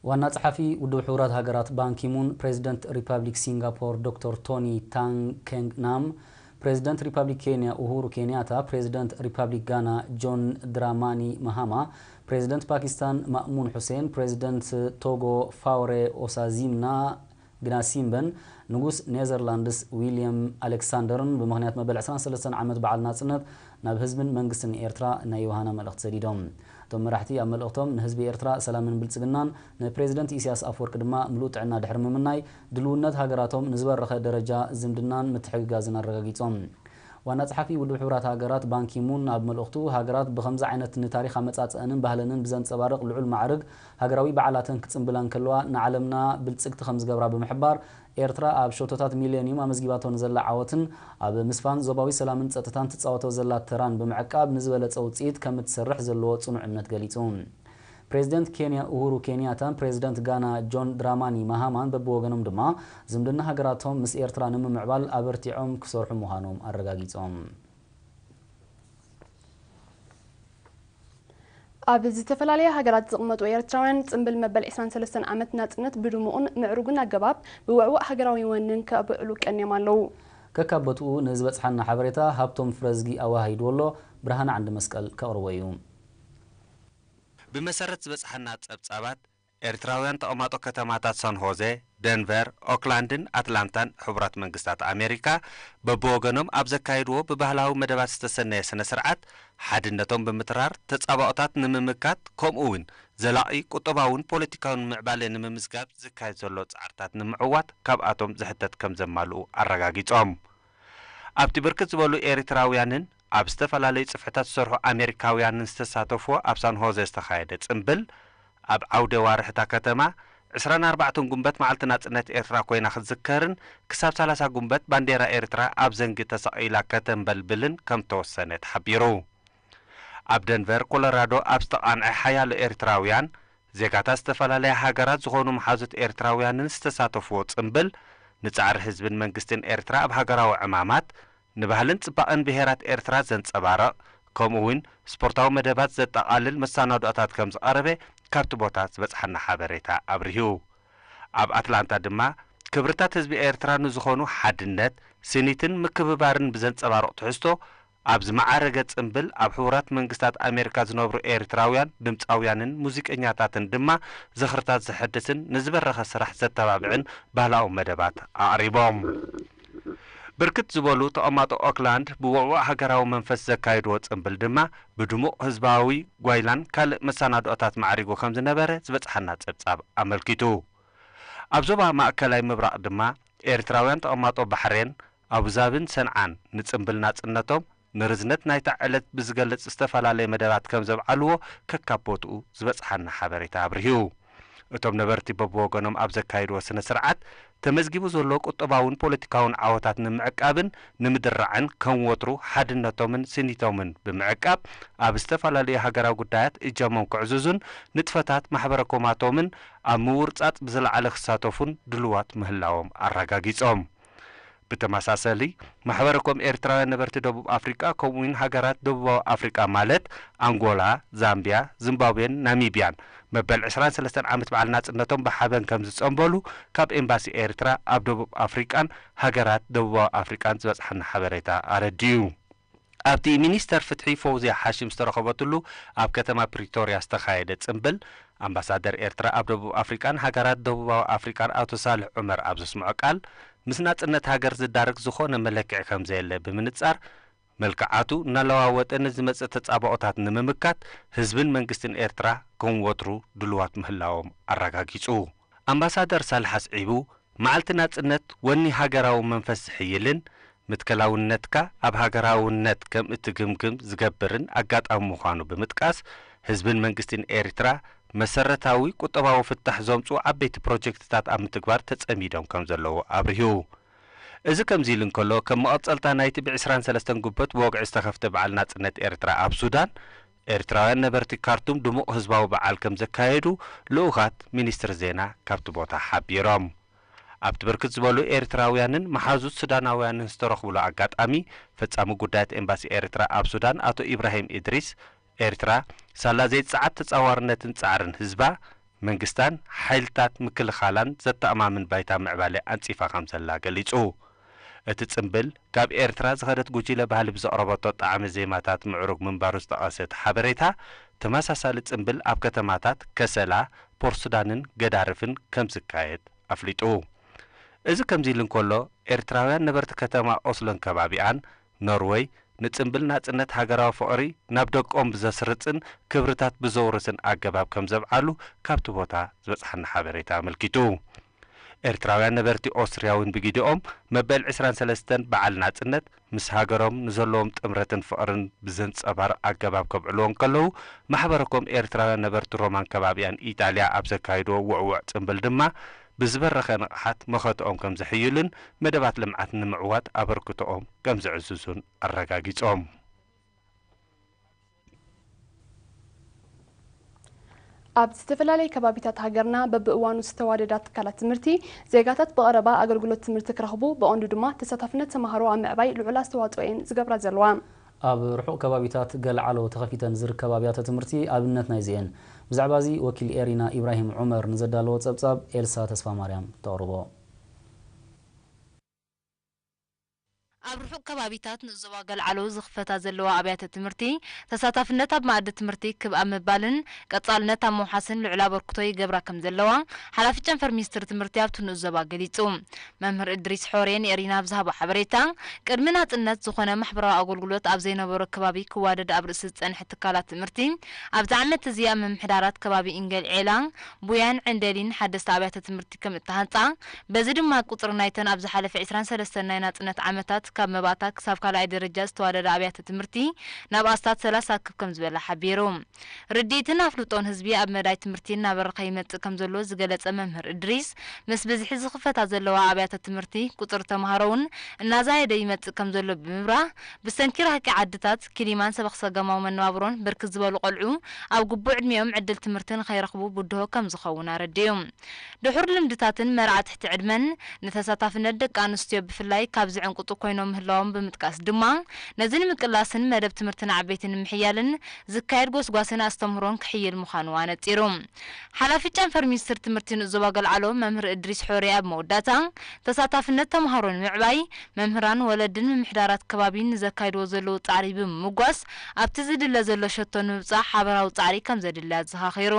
ዋና ጸሐፊ ውድብ ሕቡራት ሀገራት ባንኪሙን ፕሬዚደንት ሪፐብሊክ ሲንጋፖር ዶክተር ቶኒ ታንግ ኬንግ ናም ፕሬዚደንት ሪፐብሊክ ኬንያ ኡሁሩ ኬንያታ ፕሬዚደንት ሪፐብሊክ ጋና ጆን ድራማኒ ማሃማ ፕሬዚደንት ፓኪስታን ማእሙን ሁሴን ፕሬዚደንት ቶጎ ፋውሬ ኦሳዚምና ግናሲምበን ንጉስ ኔዘርላንድስ ዊሊያም አሌክሳንደርን በመኽንያት መበል 23 ዓመት በዓል ናጽነት ናብ ህዝብን መንግስትን ኤርትራ ናይ ዮሃና መልእኽት ሰዲዶም ቶም መራሕቲ ኣብ መልእኽቶም ንህዝቢ ኤርትራ ሰላምን ብልጽግናን ንፕሬዚደንት ኢሳያስ አፈወርቂ ድማ ምሉእ ጥዕና ድሕሪ ምምናይ ድልውነት ሃገራቶም ንዝበረኸ ደረጃ ዝምድናን ምትሕግጋዝን አረጋጊጾም ዋና ጸሐፊ ውድብ ሕቡራት ሀገራት ባንኪሙን ኣብ መልእኽቱ ሃገራት ብኸምዚ ዓይነት ንታሪኽ ኣመጻጽአንን ባህልንን ብዘንጸባርቕ ልዑል ማዕርግ ሃገራዊ በዓላትን ክጽምብላን ከለዋ ንዓለምና ብልጽግቲ ከም ዝገብራ ብምሕባር ኤርትራ ኣብ ሾቶታት ሚሌኒየም ኣመዝጊባቶን ዘላ ዓወትን ኣብ ምስፋን ዞባዊ ሰላምን ጸጥታን ትጻወቶ ዘላ ተራን ብምዕቃብ ንዝበለጸ ውጽኢት ከም እትሰርሕ ዘለዎ ጽኑዕ እምነት ገሊጹ ፕሬዚደንት ኬንያ ኡሁሩ ኬንያታን ፕሬዚደንት ጋና ጆን ድራማኒ ማሃማን በብወገኖም ድማ ዝምድና ሃገራቶም ምስ ኤርትራ ንምምዕባል ኣበርቲዖም ክሰርሑ ምዃኖም ኣረጋጊጾም ኣብ ዝተፈላለዩ ሃገራት ዝቕመጡ ኤርትራውያን ጽምብል መበል 23 ዓመት ናጽነት ብድሙቕን ምዕሩግን ኣገባብ ብውዕውዕ ሃገራዊ ወንን ከብዕሉ ቀንዮም ኣለዉ ከካበቱ ንዝበጽሓና ሓበሬታ ሃብቶም ፍረዝጊ ኣዋሂድወሎ ብርሃን ዓንዲ መስቀል ከቕርቦ እዩ بمسرت زبصحنا ጸብጻባት ኤርትራውያን ተቐማጦ ከተማታት ሳን ሆዜ ደንቨር ኦክላንድን አትላንታን ሕቡራት መንግስታት አሜሪካ በቦገኖም ኣብ ዘካይድዎ በባህላዊ መደባት ዝተሰነየ ስነ ስርዓት ሓድነቶም ብምትራር ተጻባኦታት ንምምካት ከምኡውን ዘላቂ ቁጠባውን ፖለቲካውን ምዕባለ ንምምዝጋብ ዝካየድ ዘሎ ጻዕርታት ንምዕዋት ካብኣቶም ዝሕተት ከም ዘማልኡ አረጋጊጾም ኣብቲ ብርክት ዝበሉ ኤርትራውያንን ኣብ ዝተፈላለዩ ጽፍሕታት ዝሰርሑ ኣሜሪካውያንን ዝተሳተፉ ኣብ ሳን ሆዜ ዝተኻየደ ጽምብል ኣብ ዓውደ ዋርሕታ ከተማ 24 ጉንበት መዓልቲ ናጽነት ኤርትራ ኮይና ክትዝከርን ክሳብ 30 ጉንበት ባንዴራ ኤርትራ ኣብ ዘንጊ ተሰቒላ ከተንበልብልን ከም ተወሰነ ተሓቢሩ ኣብ ደንቨር ኮሎራዶ ኣብ ዝተቃንዐ ሓያሎ ኤርትራውያን ዜጋታት ዝተፈላለዩ ሃገራት ዝኾኑ መሓዙት ኤርትራውያንን ዝተሳተፉዎ ጽምብል ንጻዕሪ ህዝብን መንግስትን ኤርትራ ኣብ ሃገራዊ ዕማማት ንባህልን ጽባቐን ብሄራት ኤርትራ ዘንጸባረቕ ከምኡውን ስፖርታዊ መደባት ዘጠቓልል መሰናዶታት ከም ዝቐረበ ካብቲ ቦታ ዝበጽሐና ሓበሬታ ኣብርሂቡ ኣብ አትላንታ ድማ ክብርታት ህዝቢ ኤርትራ ንዝኾኑ ሓድነት ስኒትን ምክብባርን ብዘንጸባርቕ ትሕዝቶ ኣብ ዝመዓረገ ጽምብል ኣብ ሕቡራት መንግስታት አሜሪካ ዝነብሩ ኤርትራውያን ድምፃውያንን ሙዚቀኛታትን ድማ ዝኽርታት ዝሕድስን ንዝበረኸ ስራሕ ዘተባብዕን ባህላዊ መደባት ኣቕሪቦም ብርክት ዝበሉ ተቐማጦ ኦክላንድ ብውዕውዕ ሃገራዊ መንፈስ ዘካይድዎ ጽምብል ድማ ብድሙቕ ህዝባዊ ጓይላን ካልእ መሰናዶታት ማዕሪጉ ከም ዝነበረ ዝበጽሐና ጸብጻብ ኣመልኪቱ ኣብ ዞባ ማእከላይ ምብራቕ ድማ ኤርትራውያን ተቐማጦ ባሕሬን ኣቡዛብን ሰንዓን ንጽምብል ናጽነቶም ንርዝነት ናይታ ዕለት ብዝገልጽ ዝተፈላለየ መደባት ከም ዘብዓልዎ ከካቦትኡ ዝበጽሐና ሓበሬታ ኣብርሂቡ እቶም ነበርቲ በብወገኖም ኣብ ዘካይድዎ ስነ ስርዓት ተመዝጊቡ ዘሎ ቁጠባውን ፖለቲካውን ዓወታት ንምዕቃብን ንምድራዕን ከም ወትሩ ሓድነቶምን ስኒቶምን ብምዕቃብ ኣብ ዝተፈላለዩ ሃገራዊ ጉዳያት እጃሞም ክዕዝዙን ንጥፈታት ማሕበረኮማቶምን ኣብ ምውርጻጽ ብዝለዓለ ክሳተፉን ድልዋት ምህላዎም ኣረጋጊጾም ብተመሳሰሊ ማሕበረኮም ኤርትራውያን ነበርቲ ደቡብ አፍሪካ ከምኡውን ሃገራት ደቡባዊ አፍሪካ ማለት አንጎላ ዛምቢያ ዚምባብዌን ናሚቢያን መበል 23 ዓመት በዓል ናጽነቶም በሓበን ከም ዝጸምበሉ ካብ ኤምባሲ ኤርትራ ኣብ ደቡብ አፍሪካን ሃገራት ደቡባዊ አፍሪካን ዝበጽሐና ሓበሬታ ኣረዲዩ ኣብቲ ሚኒስተር ፍትሒ ፈውዚያ ሓሽም ዝተረኸበትሉ ኣብ ከተማ ፕሪቶሪያ ዝተኻየደ ጽምብል ኣምባሳደር ኤርትራ ኣብ ደቡብ አፍሪካን ሃገራት ደቡባዊ አፍሪካን ኣቶ ሳልሕ ዑመር ኣብ ዘስምዖ ቃል ምስ ናጽነት ሃገር ዝዳርግ ዝኾነ መለክዕ ከም ዘየለ ብምንጻር መልክዓቱ እናለዋወጠ ንዝመጽእ ተጻባኦታት ንምምካት ህዝብን መንግስትን ኤርትራ ከም ወትሩ ድልዋት ምህላዎም ኣረጋጊጹ ኣምባሳደር ሳልሕ ኣስዒቡ መዓልቲ ናጽነት ወኒ ሃገራዊ መንፈስ ዝሕይልን ምትከላውነትካ ኣብ ሃገራውነት ከም እትግምግም ዝገብርን ኣጋጣሚ ምዃኑ ብምጥቃስ ህዝብን መንግስትን ኤርትራ መሰረታዊ ቁጠባዊ ፍታሕ ዘምጹ ዓበይቲ ፕሮጀክትታት ኣብ ምትግባር ተጸሚዶም ከም ዘለዉ ኣብርሂቡ እዚ ከምዚ ኢሉ እንከሎ ከም መቐጸልታ ናይቲ ብ23 ጉበት ብወግዒ ዝተኸፍተ በዓል ናጽነት ኤርትራ ኣብ ሱዳን ኤርትራውያን ነበርቲ ካርቱም ድሙቕ ህዝባዊ በዓል ከም ዘካየዱ ልኡኻት ሚኒስትር ዜና ካብቲ ቦታ ሓቢሮም ኣብቲ ብርክት ዝበሉ ኤርትራውያንን መሓዙት ሱዳናውያንን ዝተረኽብሉ ኣጋጣሚ ፈጻሚ ጉዳያት ኤምባሲ ኤርትራ ኣብ ሱዳን ኣቶ ኢብራሂም ኢድሪስ ኤርትራ ሳላ ዘይትሰዓት ተጻዋርነትን ጻዕርን ህዝባ መንግስታን ሓይልታት ምክልኻላን ዘተኣማምን ባይታ ምዕባለ ኣንጺፋ ከም ዘላ ገሊጹ እቲ ጽምብል ካብ ኤርትራ ዝኸደት ጉጅለ ባህሊ ብዘቕረበቶ ጣዕሚ ዜማታት ምዕሩግ ምንባሩ ዝተቐሰት ሓበሬታ ተመሳሳሊ ጽምብል ኣብ ከተማታት ከሰላ ፖርሱዳንን ገዳርፍን ከም ዝካየድ ኣፍሊጡ እዚ ከምዚ ኢሉ እንከሎ ኤርትራውያን ነበርቲ ከተማ ኦስሎን ከባቢኣን ኖርዌይ ንጽምብል ናጽነት ሃገራዊ ፍቕሪ ናብ ደቆም ብዘስርጽን ክብርታት ብዘውርስን ኣገባብ ከም ዘብዓሉ ካብቲ ቦታ ዝበጽሓና ሓበሬታ ኣመልኪቱ ኤርትራውያን ነበርቲ ኦስትሪያውን ብጊዲኦም መበል 23 በዓል ናጽነት ምስ ሃገሮም ንዘለዎም ጥምረትን ፍቕርን ብዘንጸባር ኣገባብ ከብዕልዎም ከለዉ ማሕበረኮም ኤርትራውያን ነበርቲ ሮማን ከባቢያን ኢጣልያ ኣብ ዘካይድዎ ውዕውዕ ጽምብል ድማ ብዝበረኸ ንቕሓት መኸትኦም ከም ዘሕይሉን መደባት ልምዓት ንምዕዋት ኣበርክቶኦም ከም ዝዕዝዙን ኣረጋጊጾም ኣብ ዝተፈላለዩ ከባቢታት ሃገርና በብእዋኑ ዝተዋደዳ ትካላት ትምህርቲ ዜጋታት ብቐረባ ኣገልግሎት ትምህርቲ ክረኽቡ ብቐንዱ ድማ ተሳታፍነት ተማሃሮ ኣብ ምዕባይ ልዑል ኣስተዋፅኦ እየን ዝገብራ ዘለዋ ኣብ ርሑቕ ከባቢታት ገለዓሎ ተኸፊተን ዝርከባ ኣብያተ ትምህርቲ ኣብነት ናይ ዚአን ብዛዕባ እዚ ወኪል ኤሪና ኢብራሂም ዑመር ንዘዳለዎ ጸብጻብ ኤልሳ ተስፋ ማርያም ተቕርቦ ኣብ ርሑቕ ከባቢታት ንዞባ ገለዓሎ ዝኽፈታ ዘለዋ ኣብያተ ትምህርቲ ተሳታፍነት ኣብ ማእዲ ትምህርቲ ክብኣብ ምባልን ቀጻልነት ኣብ መውሓስን ልዕል ኣበርክቶ ይገብራ ከም ዘለዋ ሓላፊ ጨንፈር ሚኒስትሪ ትምህርቲ ኣብቲ ንዞባ ገሊጹ መምህር እድሪስ ሖሬን ኤሪና ብዝሃቦ ሓበሬታ ቅድሚ ናጽነት ዝኾነ ማሕበራዊ ኣገልግሎት ኣብ ዘይነበሮ ከባቢ ክዋደድ ኣብ ርእሲ ዝጸንሐ ትካላት ትምህርቲ ኣብዚ ዓመት እዚ ኣብ ምምሕዳራት ከባቢ ኢንገል ዔላ ቡያን ዕንደሊን ሓደስተ ኣብያተ ትምህርቲ ከም እተሃንጻ በዚ ድማ ቁጽሪ ናይተን ኣብ ዝሓለፈ 23 ናይ ናጽነት ዓመታት ካብ መባእታ ክሳብ ካልኣይ ደረጃ ዝተዋደደ ኣብያተ ትምህርቲ ናብ ኣስታት 30 ክብ ከም ዝበላ ሓቢሩ ርዲእትን ኣፍልጦን ህዝቢ ኣብ መዳይ ትምህርቲ እናበረኸ ይመጽእ ከም ዘሎ ዝገለጸ መምህር እድሪስ ምስ ብዝሒ ዝኽፈታ ዘለዋ ኣብያተ ትምህርቲ ቁጽሪ ተምሃሮውን እናዛየደ ይመጽእ ከም ዘሎ ብምብራህ ብሰንኪ ራቂ ዓድታት ኪሊማን ሰበኽሰገማዊ መነባብሮን ብርክት ዝበሉ ቆልዑ ኣብ ግቡዕ ዕድሜኦም ዕድል ትምህርትን ከይረኽቡ ብድሆ ከም ዝኸውን ኣረዲዩ ድሑር ልምድታትን መርዓ ትሕቲ ዕድመን ንተሳታፍነት ደቂ ኣንስትዮ ብፍላይ ካብ ዝዕንቁጡ ኮይኖም ምህላዎም ብምጥቃስ ድማ ነዚ ንምቅላስን መደብ ትምህርትን ዓበይትን ንምሕያልን ዝካየድ ጎስጓስን ኣስተምህሮን ክሕይል ምዃኑ ኣነጺሩ ሓላፊ ጨንፈር ሚኒስትሪ ትምህርቲ ንዞባ ገለዓሎ መምህር እድሪስ ሖሬ ኣብ መወዳእታ ተሳታፍነት ተምሃሮን ምዕባይ መምህራን ወለድን ምምሕዳራት ከባቢን ንዘካይድዎ ዘለዉ ጻዕሪ ብምጓስ ኣብቲ ዝድለ ዘሎ ሸቶ ንምብጻሕ ሓበራዊ ጻዕሪ ከም ዘድልያ ዘኻኺሩ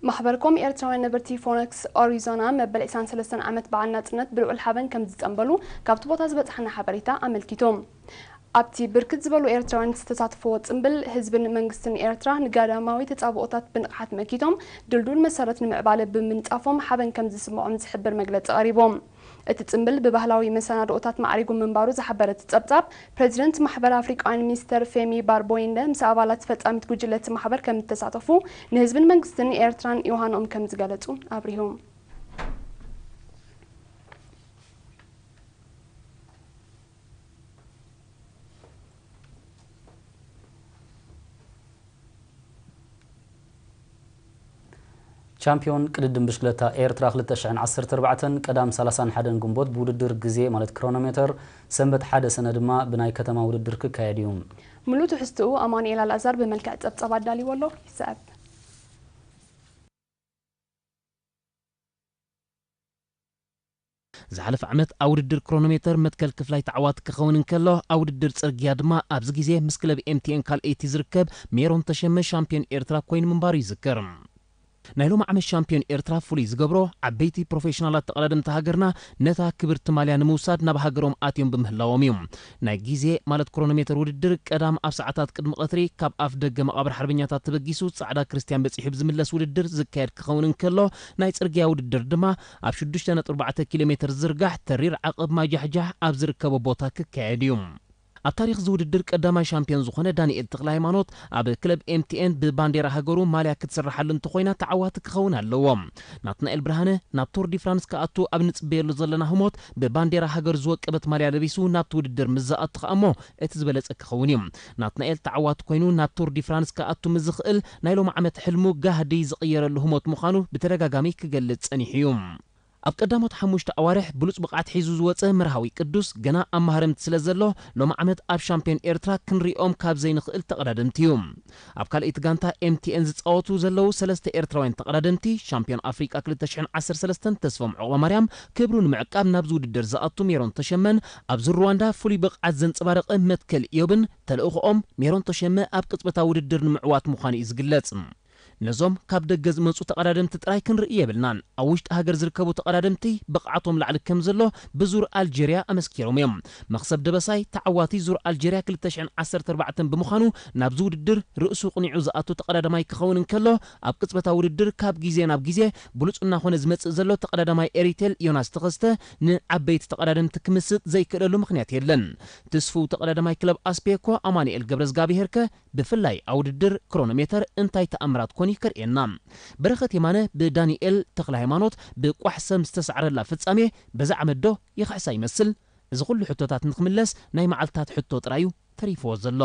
ማሕበርኮም ኤርትራውያን ነበርቲ ፎነክስ ኦሪዞና መበል 23 ዓመት በዓል ናጽነት ብልዑል ሓበን ከም ዝጸንበሉ ካብቲ ቦታ ዝበጽሐና ሓበሬታ ኣመልኪቶም ኣብቲ ብርክት ዝበሉ ኤርትራውያን ዝተሳተፍዎ ጽምብል ህዝብን መንግስትን ኤርትራ ንጋዳማዊ ተጻብኦታት ብንቕሓት መኪቶም ድልዱል መሰረት ንምዕባለ ብምንጻፎም ሓበን ከም ዝስምዖም ዝሕብር መግለጺ ቀሪቦም እቲ ጽምብል ብባህላዊ መሰናዶታት ማዕሪጉ ምንባሩ ዝሓበረት ጸብጻብ ፕሬዚደንት ማሕበር ኣፍሪቃውያን ሚኒስተር ፌሚ ባርቦይንደ ምስ ኣባላት ፈጻሚት ጉጅለት ማሕበር ከም ተሳተፉ ንህዝብን መንግስትን ኤርትራን ዮሃኖም ከም ዝገለጹ ኣብሪሆም ቻምፒዮን ቅድድም ብሽክለታ ኤርትራ 2014 ቀዳም 31 ግንቦት ብውድድር ግዜ ማለት ክሮኖሜትር ሰንበት ሓደ ሰነ ድማ ብናይ ከተማ ውድድር ክካየድ እዩ ሙሉ ትሕዝትኡ ኣማኑኤል ኣልኣዛር ብመልክዕ ጸብጻብ ኣዳልይዎ ኣሎ ይስዕብ زحلف عمت أودر كرونومتر متكل كفلاي تعوات كخونن كله أودر صرجيا دما أبز جزء مسكلب MTN كال إيتي زركب ميرون تشم شامبيون إيرترا كوين من باري ذكرم نايلو مع الشامبيون إيرترا فوليز جبرو عبيتي بروفيشنالات تقلدن تهاجرنا نتا كبرت ماليان موساد نبهاجرهم آتيوم بمهلاوميوم ناجيزي مالت كرونومتر ودر قدام أف ساعات قدم قطري كاب أف دق مقابر حربينيات تبجيسو سعدا كريستيان بس يحب زملس ودر زكاير كخونن كله نايت سرجيا ودر دما أف شدش تنت 4 كيلومتر زرقح ترير عقب ما جحجح أبزر كبوبوتا كعاديوم التاريخ زود الدرك قدام شامبيون زخنة دانيال تقلاي مانوت عب كلب MTN ببانديرا هاجرو ماليا كتسرح لن تخوينا تعواتك خونا اللوام ناتنا البرهانة نابتور دي فرانس كأتو أبنت بيرلو زلنا هموت ببانديرا هاجر زوج قبت ماليا لبيسو نابتور الدر مزاقت خامو اتزبلت اكخونيم ناتنا التعوات كوينو نابتور دي فرانس كأتو مزخقل نايلو معمت حلمو جاهدي زقير اللي هموت مخانو بترجع جاميك جلت سنيحيوم ኣብ ቀዳሞት 5 ኣዋርሕ ብሉጽ ብቕዓት ሒዙ ዝወፀ መርሃዊ ቅዱስ ገና ኣብ ማህረምቲ ስለ ዘሎ ሎም ዓመት ኣብ ሻምፒዮን ኤርትራ ክንሪኦም ካብ ዘይንኽእል ተቐዳደምቲ እዩ ኣብ ካልእቲ ጋንታ ኤምቲኤን ዝፃወቱ ዘለው 3 ኤርትራውያን ተቐዳደምቲ ሻምፒዮን ኣፍሪቃ 2013 ተስፎም ዕቑባ ማርያም ክብሩ ንምዕቃብ ናብዚ ውድድር ዝኣቱ ሜሮን ተሸመን ኣብዚ ሩዋንዳ ፍሉይ ብቕዓት ዘንፀባረቐ መትከል ኢዮብን ተልእኽኦም ሜሮን ተሸመ ኣብ ቅጽበታዊ ውድድር ንምዕዋት ምዃኑ እዩ ዝግለጽ ነዞም ካብ ደገ ዝመጹ ተቐዳደምቲ ጥራይ ክንርኢ የብልናን ኣብ ውሽጢ ሃገር ዝርከቡ ተቐዳደምቲ ብቕዓቶም ላዕሊ ከም ዘሎ ብዙር ኣልጀርያ ኣመስኪሮም እዮም መኽሰብ ደበሳይ ተዓዋቲ ዙር ኣልጀርያ 2014 ብምዃኑ ናብዚ ውድድር ርእሱ ቅኒዑ ዝኣቱ ተቐዳዳማይ ክኸውን እንከሎ ኣብ ቅጽበታዊ ውድድር ካብ ግዜ ናብ ግዜ ብሉጽ እናኾነ ዝመጽእ ዘሎ ተቐዳዳማይ ኤሪቴል ዮናስ ተኸስተ ንዓበይቲ ተቐዳደምቲ ክምስጥ ዘይክእለሉ ምኽንያት የለን ትስፉ ተቐዳዳማይ ክለብ ኣስፔኮ ኣማኑኤል ገብረዝጋቢሄርከ ብፍላይ ኣብ ውድድር ክሮኖሜተር እንታይ ተኣምራት ኮኒ ከርኤና በረኸት የማነ ብዳንኤል ተክለ ሃይማኖት ብቋሕሰም ዝተሰዓረላ ፍጻሜ በዛ ዓመት ዶ ይኽሕሳ ይመስል እዚ ኩሉ ሕቶታት ንክምለስ ናይ መዓልታት ሕቶ ጥራዩ ተሪፍዎ ዘሎ